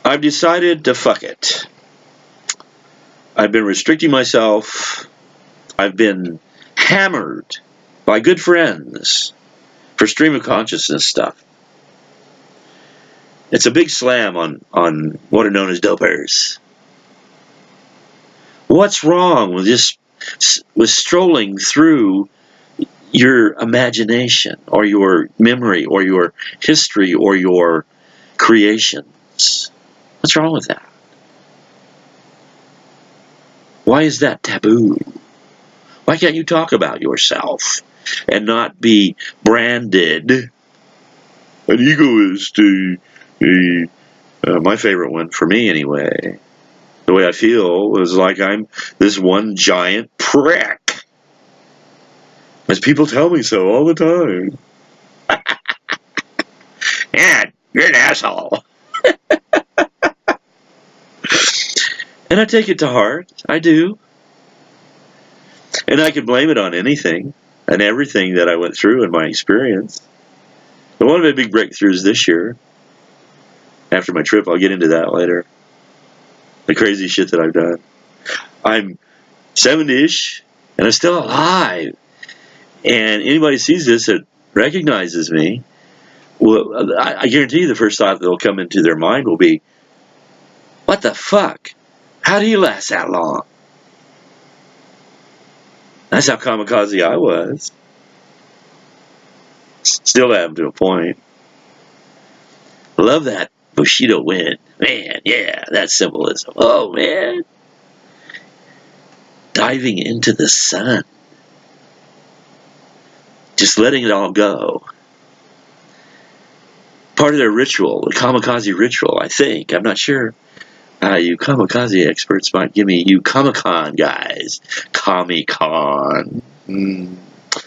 I've decided to fuck it. I've been restricting myself. I've been hammered by good friends for stream of consciousness stuff. It's a big slam on what are known as dopers. What's wrong with strolling through your imagination or your memory or your history or your creations? What's wrong with that? Why is that taboo? Why can't you talk about yourself and not be branded an egoist? My favorite one, for me anyway, the way I feel is like I'm this one giant prick. As people tell me so all the time. Yeah, you're an asshole. And I take it to heart. I do. And I can blame it on anything and everything that I went through in my experience. But one of my big breakthroughs this year, after my trip, I'll get into that later. The crazy shit that I've done. I'm 70-ish, and I'm still alive. And anybody sees this that recognizes me, well, I guarantee you the first thought that will come into their mind will be, what the fuck? How do you last that long? That's how kamikaze I was. Still am to a point. Love that Bushido wind. Man, yeah, that's symbolism. Oh, man. Diving into the sun. Just letting it all go. Part of their ritual, the kamikaze ritual, I think. I'm not sure. You kamikaze experts might give me, you Comic-Con guys. Comic-Con.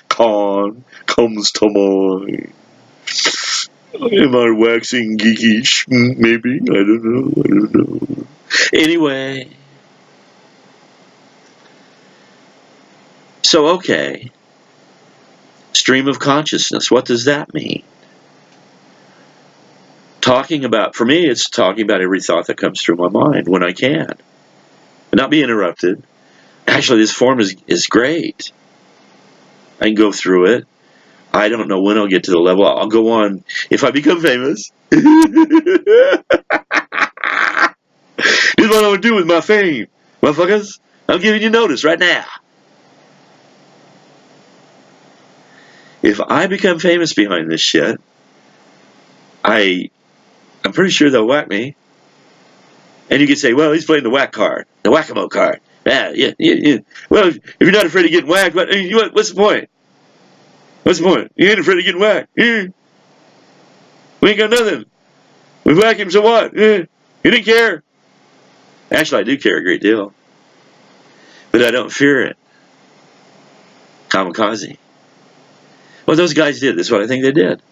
Con comes to mind. Am I waxing geekish? Maybe. I don't know. Anyway. So, okay. Stream of consciousness. What does that mean? For me, it's talking about every thought that comes through my mind when I can. Not be interrupted. Actually, this form is great. I can go through it. I don't know when I'll get to the level. I'll go on. If I become famous, here's what I'm going to do with my fame. Motherfuckers, I'm giving you notice right now. If I become famous behind this shit, I'm pretty sure they'll whack me. And you can say, well, he's playing the whack card, the whack-a-mole card. Yeah. Well, if you're not afraid of getting whacked, what's the point? What's the point? You ain't afraid of getting whacked. We ain't got nothing. We whack him, so what? You didn't care. Actually, I do care a great deal. But I don't fear it. Kamikaze. Well, those guys did. That's what I think they did.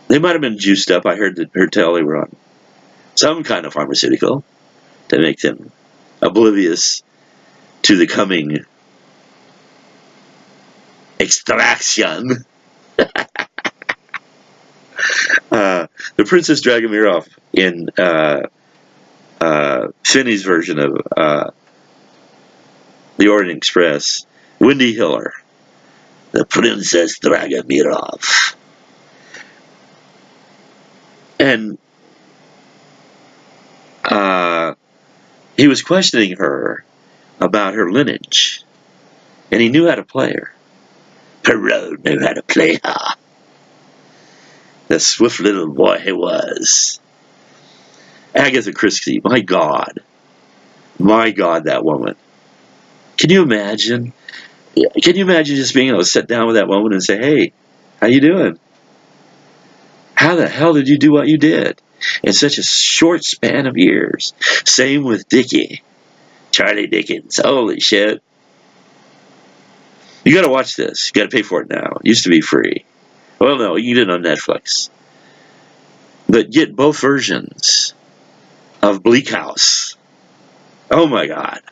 They might have been juiced up. I heard tell they were on some kind of pharmaceutical to make them oblivious to the coming extraction. The Princess Dragomirov in Finney's version of The Orient Express, Wendy Hiller, the Princess Dragomirov. And he was questioning her about her lineage, and he knew how to play her. Perrault knew how to play her. The swift little boy he was. Agatha Christie, my God, that woman. Can you imagine? Can you imagine just being able to sit down with that woman and say, hey, how you doing? How the hell did you do what you did in such a short span of years? Same with Dickie. Charlie Dickens. Holy shit. You gotta watch this. You gotta pay for it now. It used to be free. Well, no, you can get it on Netflix. But get both versions of Bleak House. Oh my God.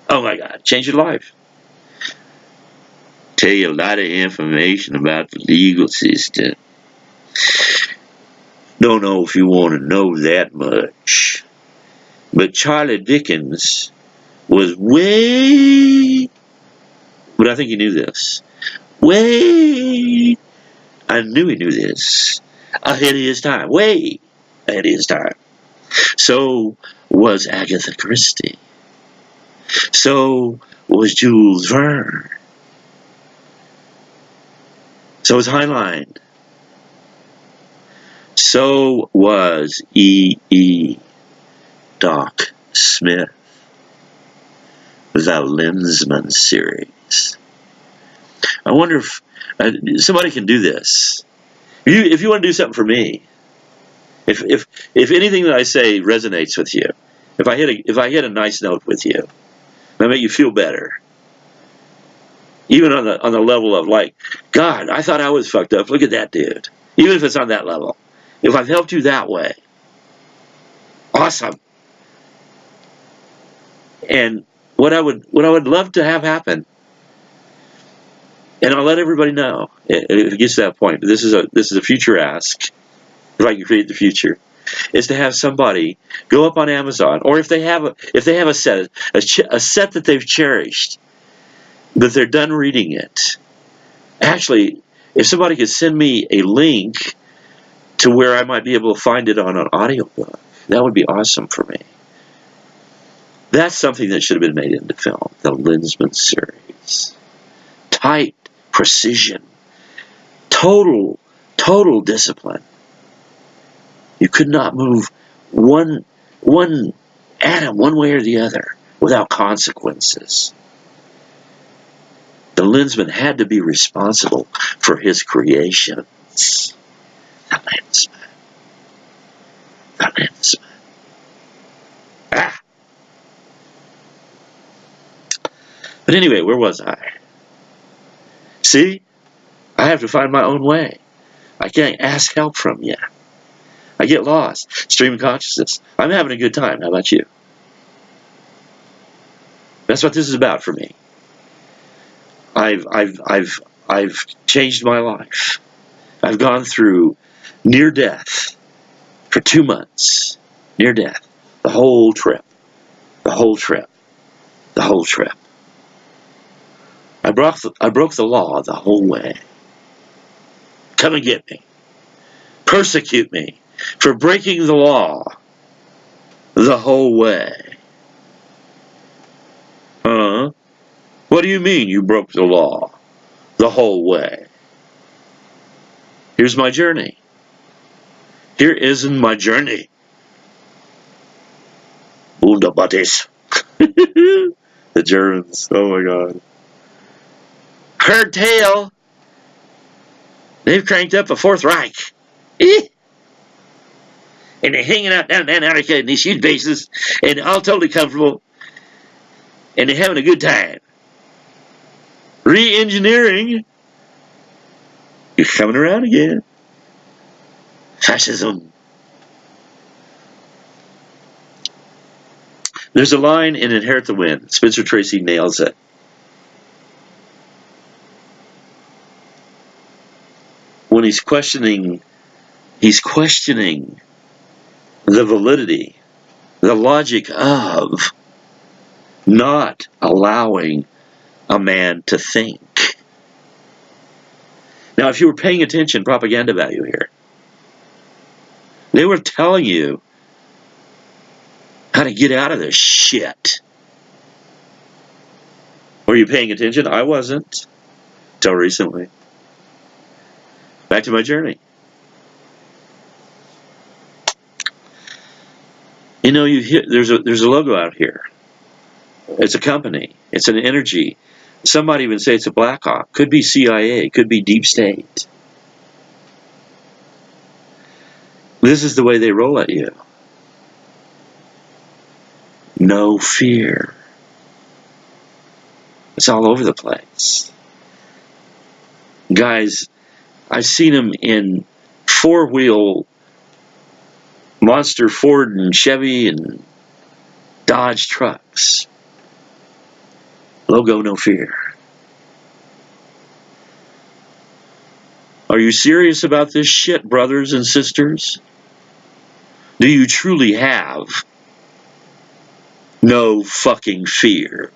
Oh my God. Change your life. Tell you a lot of information about the legal system. Don't know if you want to know that much. But Charlie Dickens was way, but I think he knew this, way, I knew he knew this, ahead of his time, way ahead of his time. So was Agatha Christie. So was Jules Verne. So was Heinlein. So was E. Doc Smith. The Lensman series. I wonder if somebody can do this. If you want to do something for me, if anything that I say resonates with you, if I hit a nice note with you, and I make you feel better, even on the level of like, God, I thought I was fucked up. Look at that dude. Even if it's on that level, if I've helped you that way, awesome. And what I would love to have happen, and I'll let everybody know if it gets to that point. But this is a future ask. If I can create the future, is to have somebody go up on Amazon, or if they have a set that they've cherished, that they're done reading it. Actually, if somebody could send me a link to where I might be able to find it on an audiobook, that would be awesome for me. That's something that should have been made into film. The Lensman series. Tight precision. Total discipline. You could not move one atom one way or the other without consequences. The Lensman had to be responsible for his creations. The Lensman. The Lensman. Ah! But anyway, where was I? See? I have to find my own way. I can't ask help from you. I get lost. Stream of consciousness. I'm having a good time. How about you? That's what this is about for me. I've changed my life. I've gone through near death for 2 months. Near death. The whole trip. The whole trip. The whole trip. I broke the law the whole way. Come and get me. Persecute me for breaking the law the whole way. Huh? What do you mean you broke the law the whole way? Here's my journey. Here isn't my journey. Wunderbattes. The Germans. Oh my God. Heard tale. They've cranked up a Fourth Reich. And they're hanging out down in Antarctica in these huge bases, and all totally comfortable, and they're having a good time. Re-engineering is coming around again. Fascism. There's a line in Inherit the Wind. Spencer Tracy nails it. When he's questioning the validity, the logic of not allowing a man to think. Now, if you were paying attention, propaganda value here. They were telling you how to get out of this shit. Were you paying attention? I wasn't. Till recently. Back to my journey. You know, there's a logo out here. It's a company. It's an energy. Somebody even say it's a Blackhawk. Could be CIA. Could be Deep State. This is the way they roll at you. No fear. It's all over the place. Guys, I've seen them in four-wheel monster Ford and Chevy and Dodge trucks. Logo, no fear. Are you serious about this shit, brothers and sisters? Do you truly have no fucking fear?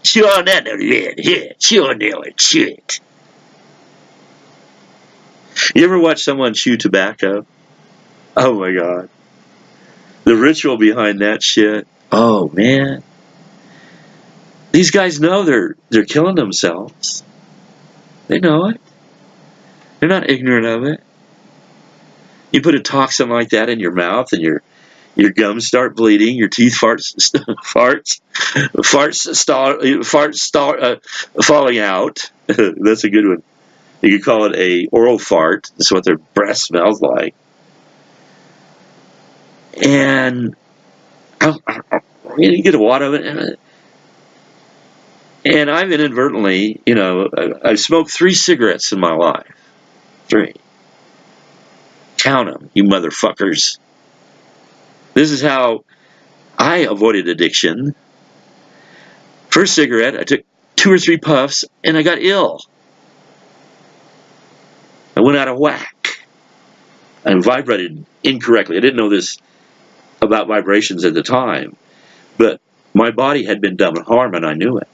Chew on that red here. Chew on that one. Chew it. You ever watch someone chew tobacco? Oh my God. The ritual behind that shit. Oh man. These guys know they're killing themselves. They know it. They're not ignorant of it. You put a toxin like that in your mouth and your gums start bleeding, your teeth falling out. That's a good one. You could call it a oral fart. That's what their breath smells like. And you get a wad of it. And I've inadvertently, I've smoked 3 cigarettes in my life. 3. Count them, you motherfuckers. This is how I avoided addiction. First cigarette, I took 2 or 3 puffs, and I got ill. I went out of whack. I vibrated incorrectly. I didn't know this about vibrations at the time, but my body had been done harm, and I knew it.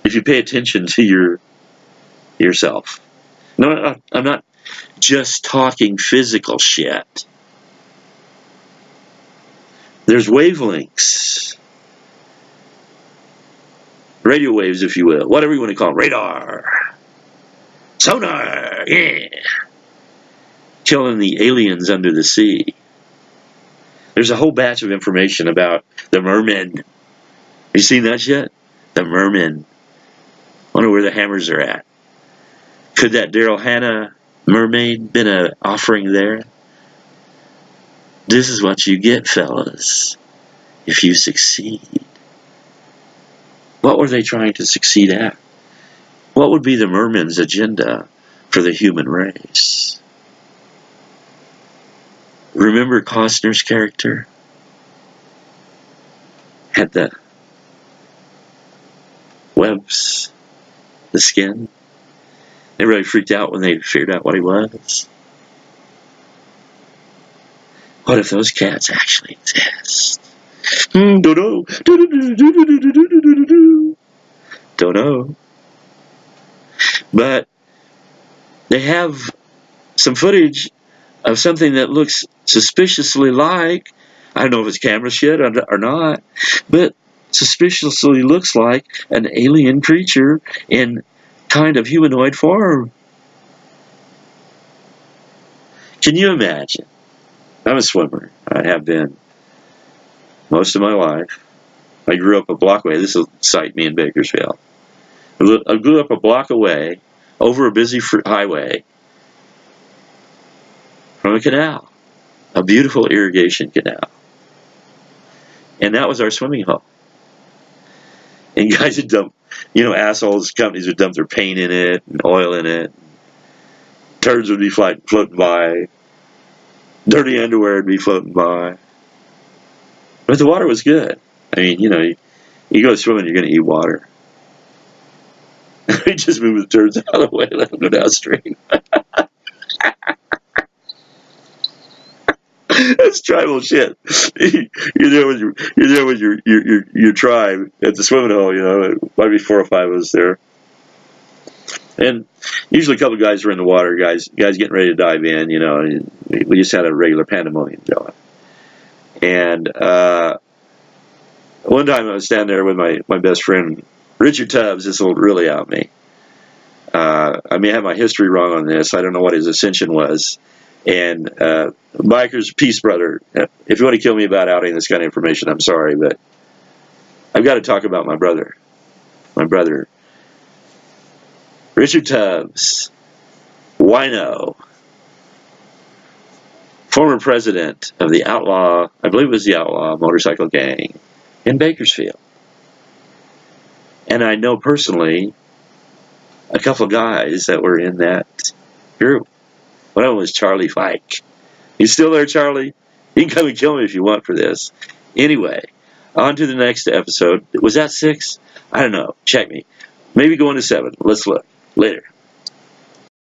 If you pay attention to yourself. No, I'm not just talking physical shit. There's wavelengths. Radio waves, if you will. Whatever you want to call them. Radar. Sonar. Yeah. Killing the aliens under the sea. There's a whole batch of information about the mermen. Have you seen that yet? The mermen. Wonder where the hammers are at. Could that Daryl Hannah mermaid been an offering there? This is what you get, fellas, if you succeed. What were they trying to succeed at? What would be the merman's agenda for the human race? Remember Costner's character? Had the webs, the skin. Everybody freaked out when they figured out what he was. What if those cats actually exist? Don't know. Don't know. But they have some footage of something that looks suspiciously like, I don't know if it's camera shit or not, but suspiciously looks like an alien creature in kind of humanoid form. Can you imagine? I'm a swimmer. I have been most of my life. I grew up a block away. This will cite me in Bakersfield. I grew up a block away over a busy highway from a canal, a beautiful irrigation canal. And that was our swimming hole. And guys would dump, assholes, companies would dump their paint in it and oil in it. Turds would be floating by. Dirty underwear would be floating by. But the water was good. I mean, you go swimming, you're going to eat water. We just move the turds out of the way, let them go downstream. That's tribal shit. You're there with your tribe at the swimming hole. It might be 4 or 5 of us there, and usually a couple of guys were in the water. Guys getting ready to dive in. And we just had a regular pandemonium going. And one time I was standing there with my best friend Richard Tubbs. This will really out me. I may have my history wrong on this. I don't know what his ascension was. And Biker's peace, brother. If you want to kill me about outing this kind of information, I'm sorry, but I've got to talk about my brother. My brother, Richard Tubbs, wino, former president of the outlaw, I believe it was the outlaw motorcycle gang in Bakersfield. And I know personally a couple of guys that were in that group. One of them was Charlie Fike. You still there, Charlie? You can come and kill me if you want for this. Anyway, On to the next episode. Was that 6? I don't know. Check me. Maybe going to 7. Let's look. Later.